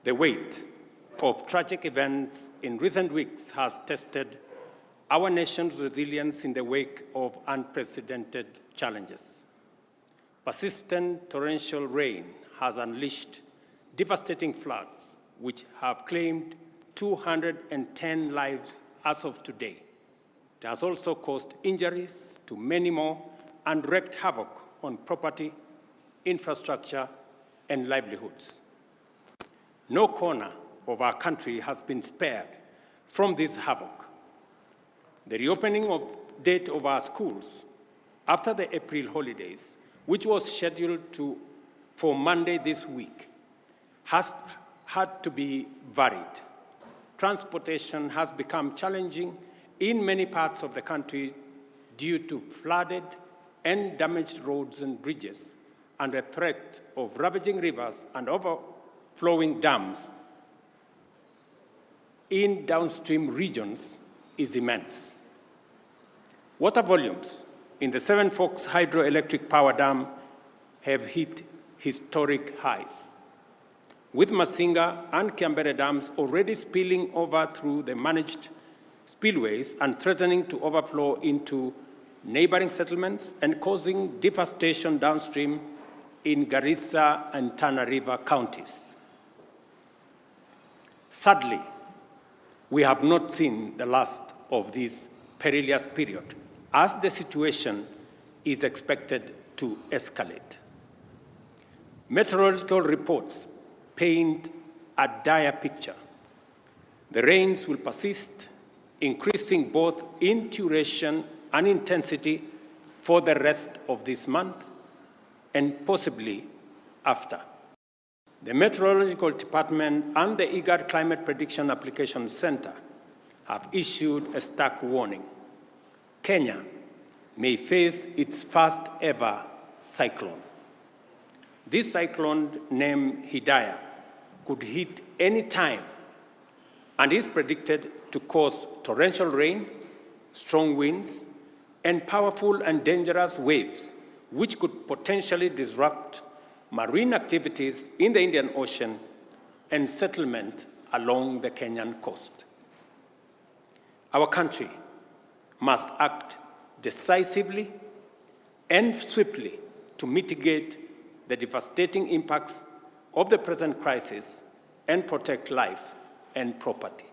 The weight of tragic events in recent weeks has tested our nation's resilience in the wake of unprecedented challenges. Persistent torrential rain has unleashed devastating floods, which have claimed 210 lives as of today. It has also caused injuries to many more and wreaked havoc on property, infrastructure, and livelihoods. No corner of our country has been spared from this havoc. The reopening date of our schools after the April holidays, which was scheduled for Monday this week, has had to be varied. Transportation has become challenging in many parts of the country due to flooded and damaged roads and bridges, and the threat of ravaging rivers and overflowing dams in downstream regions is immense. Water volumes in the Seven Forks Hydroelectric Power Dam have hit historic highs, with Masinga and Kiambere dams already spilling over through the managed spillways and threatening to overflow into neighboring settlements and causing devastation downstream in Garissa and Tana River counties. Sadly, we have not seen the last of this perilous period, as the situation is expected to escalate. Meteorological reports paint a dire picture. The rains will persist, increasing both in duration and intensity for the rest of this month and possibly after. The Meteorological Department and the IGAD Climate Prediction Application Center have issued a stark warning. Kenya may face its first ever cyclone. This cyclone, named Hidaya, could hit any time and is predicted to cause torrential rain, strong winds, and powerful and dangerous waves, which could potentially disrupt marine activities in the Indian Ocean and settlement along the Kenyan coast. Our country must act decisively and swiftly to mitigate the devastating impacts of the present crisis and protect life and property.